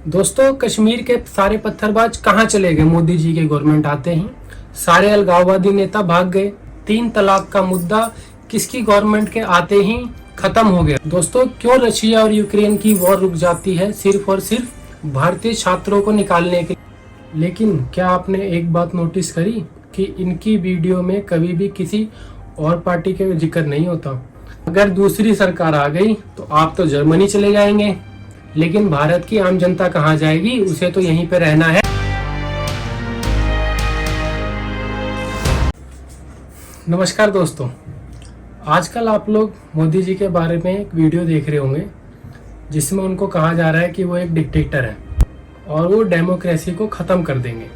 दोस्तों, कश्मीर के सारे पत्थरबाज कहाँ चले गए? मोदी जी के गवर्नमेंट आते ही सारे अलगाववादी नेता भाग गए। 3 तलाक का मुद्दा किसकी गवर्नमेंट के आते ही खत्म हो गया। दोस्तों, क्यों रशिया और यूक्रेन की वॉर रुक जाती है? सिर्फ और सिर्फ भारतीय छात्रों को निकालने के। लेकिन क्या आपने एक बात नोटिस करी कि इनकी वीडियो में कभी भी किसी और पार्टी का जिक्र नहीं होता। अगर दूसरी सरकार आ गई तो आप तो जर्मनी चले जाएंगे, लेकिन भारत की आम जनता कहाँ जाएगी? उसे तो यहीं पे रहना है। नमस्कार दोस्तों, आजकल आप लोग मोदी जी के बारे में एक वीडियो देख रहे होंगे जिसमें उनको कहा जा रहा है कि वो एक डिक्टेटर है और वो डेमोक्रेसी को ख़त्म कर देंगे,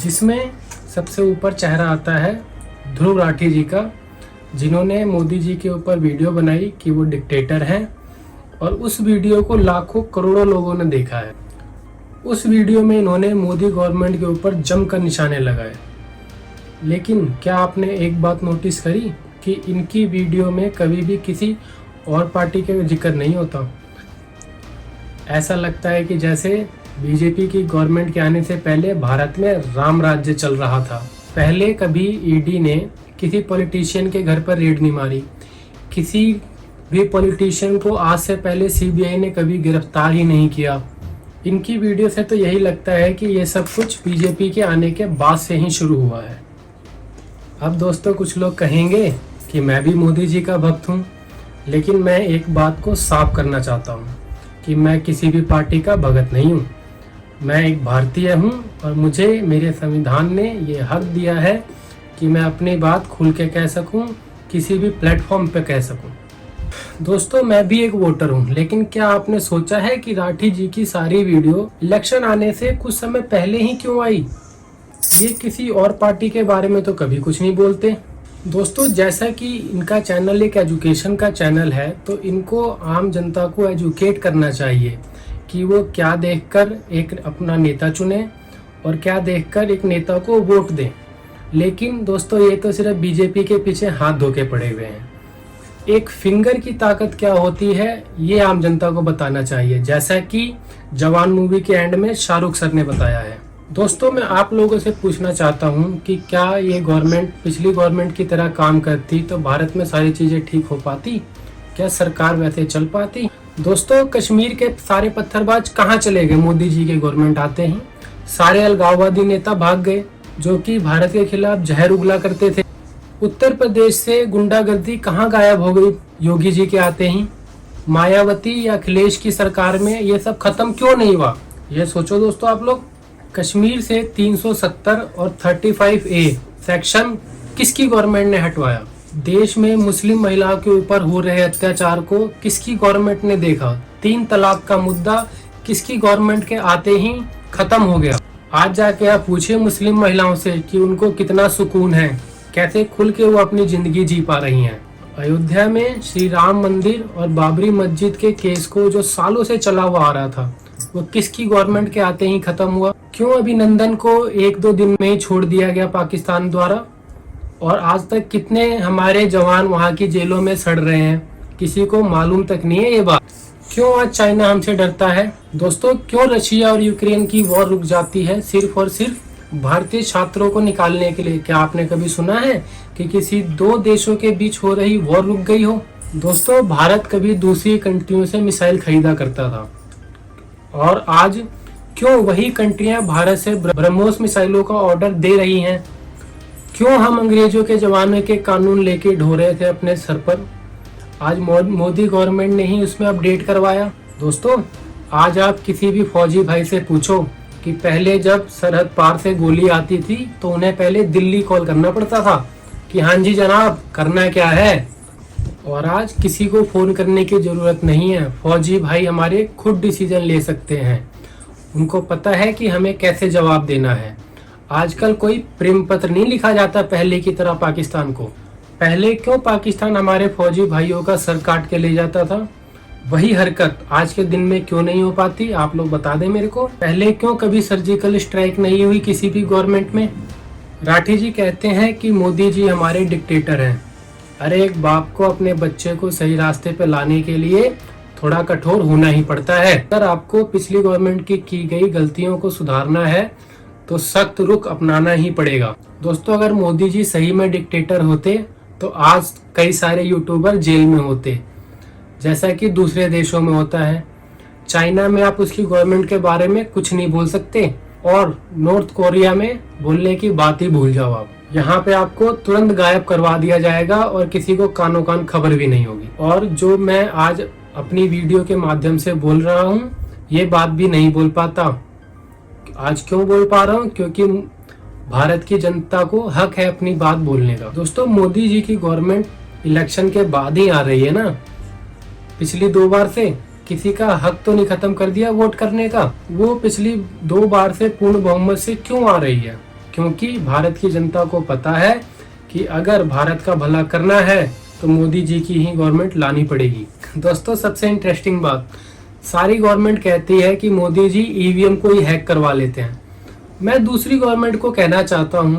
जिसमें सबसे ऊपर चेहरा आता है ध्रुव राठी जी का, जिन्होंने मोदी जी के ऊपर वीडियो बनाई कि वो डिक्टेटर हैं और उस वीडियो को लाखों करोड़ों लोगों ने देखा है। उस वीडियो में इन्होंने मोदी गवर्नमेंट के ऊपर जमकर निशाने लगाए। लेकिन क्या आपने एक बात नोटिस करी कि इनकी वीडियो में कभी भी किसी और पार्टी का जिक्र नहीं होता। ऐसा लगता है कि जैसे बीजेपी की गवर्नमेंट के आने से पहले भारत में राम राज्य चल रहा था। पहले कभी ईडी ने किसी पॉलिटिशियन के घर पर रेड नहीं मारी, किसी भी पॉलिटिशियन को आज से पहले सीबीआई ने कभी गिरफ्तार ही नहीं किया। इनकी वीडियो से तो यही लगता है कि ये सब कुछ बीजेपी के आने के बाद से ही शुरू हुआ है। अब दोस्तों, कुछ लोग कहेंगे कि मैं भी मोदी जी का भक्त हूँ, लेकिन मैं एक बात को साफ करना चाहता हूँ कि मैं किसी भी पार्टी का भगत नहीं हूँ। मैं एक भारतीय हूँ और मुझे मेरे संविधान ने ये हक दिया है कि मैं अपनी बात खुल के कह सकूँ, किसी भी प्लेटफॉर्म पे कह सकूँ। दोस्तों, मैं भी एक वोटर हूँ, लेकिन क्या आपने सोचा है कि राठी जी की सारी वीडियो इलेक्शन आने से कुछ समय पहले ही क्यों आई? ये किसी और पार्टी के बारे में तो कभी कुछ नहीं बोलते। दोस्तों, जैसा कि इनका चैनल एक एजुकेशन का चैनल है, तो इनको आम जनता को एजुकेट करना चाहिए कि वो क्या देखकर एक अपना नेता चुने और क्या देखकर एक नेता को वोट दें। लेकिन दोस्तों, ये तो सिर्फ बीजेपी के पीछे हाथ धो के पड़े हुए हैं। एक फिंगर की ताकत क्या होती है, ये आम जनता को बताना चाहिए, जैसा कि जवान मूवी के एंड में शाहरुख सर ने बताया है। दोस्तों, मैं आप लोगों से पूछना चाहता हूँ कि क्या ये गवर्नमेंट पिछली गवर्नमेंट की तरह काम करती तो भारत में सारी चीज़ें ठीक हो पाती? क्या सरकार वैसे चल पाती? दोस्तों, कश्मीर के सारे पत्थरबाज कहाँ चले गए? मोदी जी के गवर्नमेंट आते ही सारे अलगाववादी नेता भाग गए, जो कि भारत के खिलाफ जहर उगला करते थे। उत्तर प्रदेश से गुंडागर्दी कहाँ गायब हो गई योगी जी के आते ही? मायावती या अखिलेश की सरकार में ये सब खत्म क्यों नहीं हुआ? ये सोचो दोस्तों आप लोग। कश्मीर से 370 और 35A सेक्शन किसकी गवर्नमेंट ने हटवाया? देश में मुस्लिम महिलाओं के ऊपर हो रहे अत्याचार को किसकी गवर्नमेंट ने देखा? 3 तलाक का मुद्दा किसकी गवर्नमेंट के आते ही खत्म हो गया? आज जाके आप पूछिए मुस्लिम महिलाओं से कि उनको कितना सुकून है, कैसे खुल के वो अपनी जिंदगी जी पा रही हैं। अयोध्या में श्री राम मंदिर और बाबरी मस्जिद के केस को जो सालों से चला हुआ आ रहा था, वो किसकी गवर्नमेंट के आते ही खत्म हुआ? क्यों अभिनंदन को 1-2 दिन में ही छोड़ दिया गया पाकिस्तान द्वारा? और आज तक कितने हमारे जवान वहां की जेलों में सड़ रहे हैं, किसी को मालूम तक नहीं है ये बात। क्यों आज चाइना हमसे डरता है? दोस्तों, क्यों रशिया और यूक्रेन की वॉर रुक जाती है? सिर्फ और सिर्फ भारतीय छात्रों को निकालने के लिए। क्या आपने कभी सुना है कि किसी 2 देशों के बीच हो रही वॉर रुक गई हो? दोस्तों, भारत कभी दूसरी कंट्रियों से मिसाइल खरीदा करता था और आज क्यों वही कंट्रियां भारत से ब्रह्मोस मिसाइलों का ऑर्डर दे रही हैं? क्यों हम अंग्रेजों के जमाने के कानून लेके ढो रहे थे अपने सर पर? आज मोदी गवर्नमेंट ने ही उसमें अपडेट करवाया। दोस्तों, आज आप किसी भी फौजी भाई से पूछो कि पहले जब सरहद पार से गोली आती थी तो उन्हें पहले दिल्ली कॉल करना पड़ता था कि हाँ जी जनाब, करना क्या है। और आज किसी को फोन करने की जरूरत नहीं है। फौजी भाई हमारे खुद डिसीजन ले सकते हैं। उनको पता है कि हमें कैसे जवाब देना है। आजकल कोई प्रेम पत्र नहीं लिखा जाता पहले की तरह पाकिस्तान को। पहले क्यों पाकिस्तान हमारे फौजी भाइयों का सर काट के ले जाता था, वही हरकत आज के दिन में क्यों नहीं हो पाती? आप लोग बता दें मेरे को। पहले क्यों कभी सर्जिकल स्ट्राइक नहीं हुई किसी भी गवर्नमेंट में? राठी जी कहते हैं कि मोदी जी हमारे डिक्टेटर हैं। अरे, एक बाप को अपने बच्चे को सही रास्ते पे लाने के लिए थोड़ा कठोर होना ही पड़ता है। अगर आपको पिछली गवर्नमेंट की गई गलतियों को सुधारना है तो सख्त रुख अपनाना ही पड़ेगा। दोस्तों, अगर मोदी जी सही में डिक्टेटर होते तो आज कई सारे यूट्यूबर जेल में होते, जैसा कि दूसरे देशों में होता है। चाइना में आप उसकी गवर्नमेंट के बारे में कुछ नहीं बोल सकते और नॉर्थ कोरिया में बोलने की बात ही भूल जाओ आप। यहाँ पे आपको तुरंत गायब करवा दिया जाएगा और किसी को कानों कान खबर भी नहीं होगी। और जो मैं आज अपनी वीडियो के माध्यम से बोल रहा हूँ, ये बात भी नहीं बोल पाता। आज क्यों बोल पा रहा हूँ? क्योंकि भारत की जनता को हक है अपनी बात बोलने का। दोस्तों, मोदी जी की गवर्नमेंट इलेक्शन के बाद ही आ रही है ना। पिछली 2 बार से किसी का हक तो नहीं खत्म कर दिया वोट करने का। वो पिछली 2 बार से पूर्ण बहुमत से क्यों आ रही है? क्योंकि भारत की जनता को पता है कि अगर भारत का भला करना है तो मोदी जी की ही गवर्नमेंट लानी पड़ेगी। दोस्तों, सबसे इंटरेस्टिंग बात, सारी गवर्नमेंट कहती है कि मोदी जी ईवीएम को ही हैक करवा लेते हैं। मैं दूसरी गवर्नमेंट को कहना चाहता हूं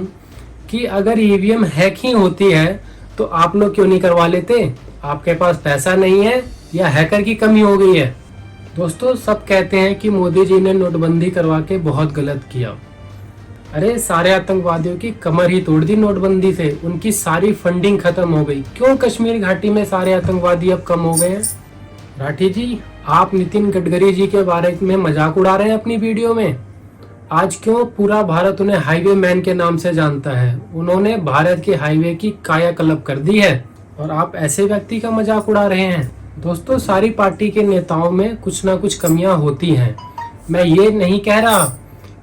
कि अगर ईवीएम हैक ही होती है तो आप लोग क्यों नहीं करवा लेते? आपके पास पैसा नहीं है या हैकर की कमी हो गई है? दोस्तों, सब कहते हैं कि मोदी जी ने नोटबंदी करवा के बहुत गलत किया। अरे, सारे आतंकवादियों की कमर ही तोड़ दी नोटबंदी से, उनकी सारी फंडिंग खत्म हो गई। क्यों कश्मीर घाटी में सारे आतंकवादी अब कम हो गए हैं? राठी जी, आप नितिन गडकरी जी के बारे में मजाक उड़ा रहे हैं अपनी वीडियो में। आज क्यों पूरा भारत उन्हें हाईवे मैन के नाम से जानता है? उन्होंने भारत के हाईवे की कायाकल्प कर दी है और आप ऐसे व्यक्ति का मजाक उड़ा रहे हैं। दोस्तों, सारी पार्टी के नेताओं में कुछ ना कुछ कमियां होती हैं। मैं ये नहीं कह रहा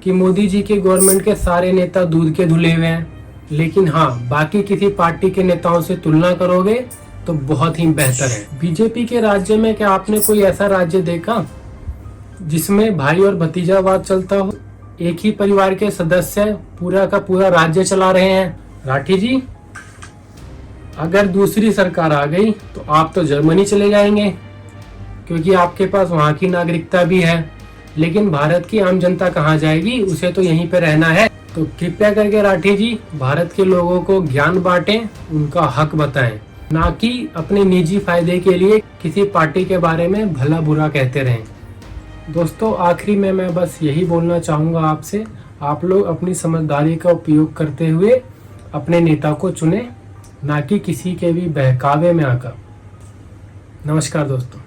कि मोदी जी की गवर्नमेंट के सारे नेता दूध के धुले हुए हैं, लेकिन हाँ, बाकी किसी पार्टी के नेताओं से तुलना करोगे तो बहुत ही बेहतर है। बीजेपी के राज्य में क्या आपने कोई ऐसा राज्य देखा जिसमें भाई और भतीजावाद चलता हो? एक ही परिवार के सदस्य पूरा का पूरा राज्य चला रहे हैं। राठी जी, अगर दूसरी सरकार आ गई तो आप तो जर्मनी चले जाएंगे क्योंकि आपके पास वहां की नागरिकता भी है, लेकिन भारत की आम जनता कहाँ जाएगी? उसे तो यहीं पे रहना है। तो कृपया करके राठी जी, भारत के लोगों को ज्ञान बांटें, उनका हक बताएं, ना कि अपने निजी फायदे के लिए किसी पार्टी के बारे में भला बुरा कहते रहें। दोस्तों, आखिरी में मैं बस यही बोलना चाहूँगा आपसे, आप लोग अपनी समझदारी का उपयोग करते हुए अपने नेता को चुनें, ना कि किसी के भी बहकावे में आकर। नमस्कार दोस्तों।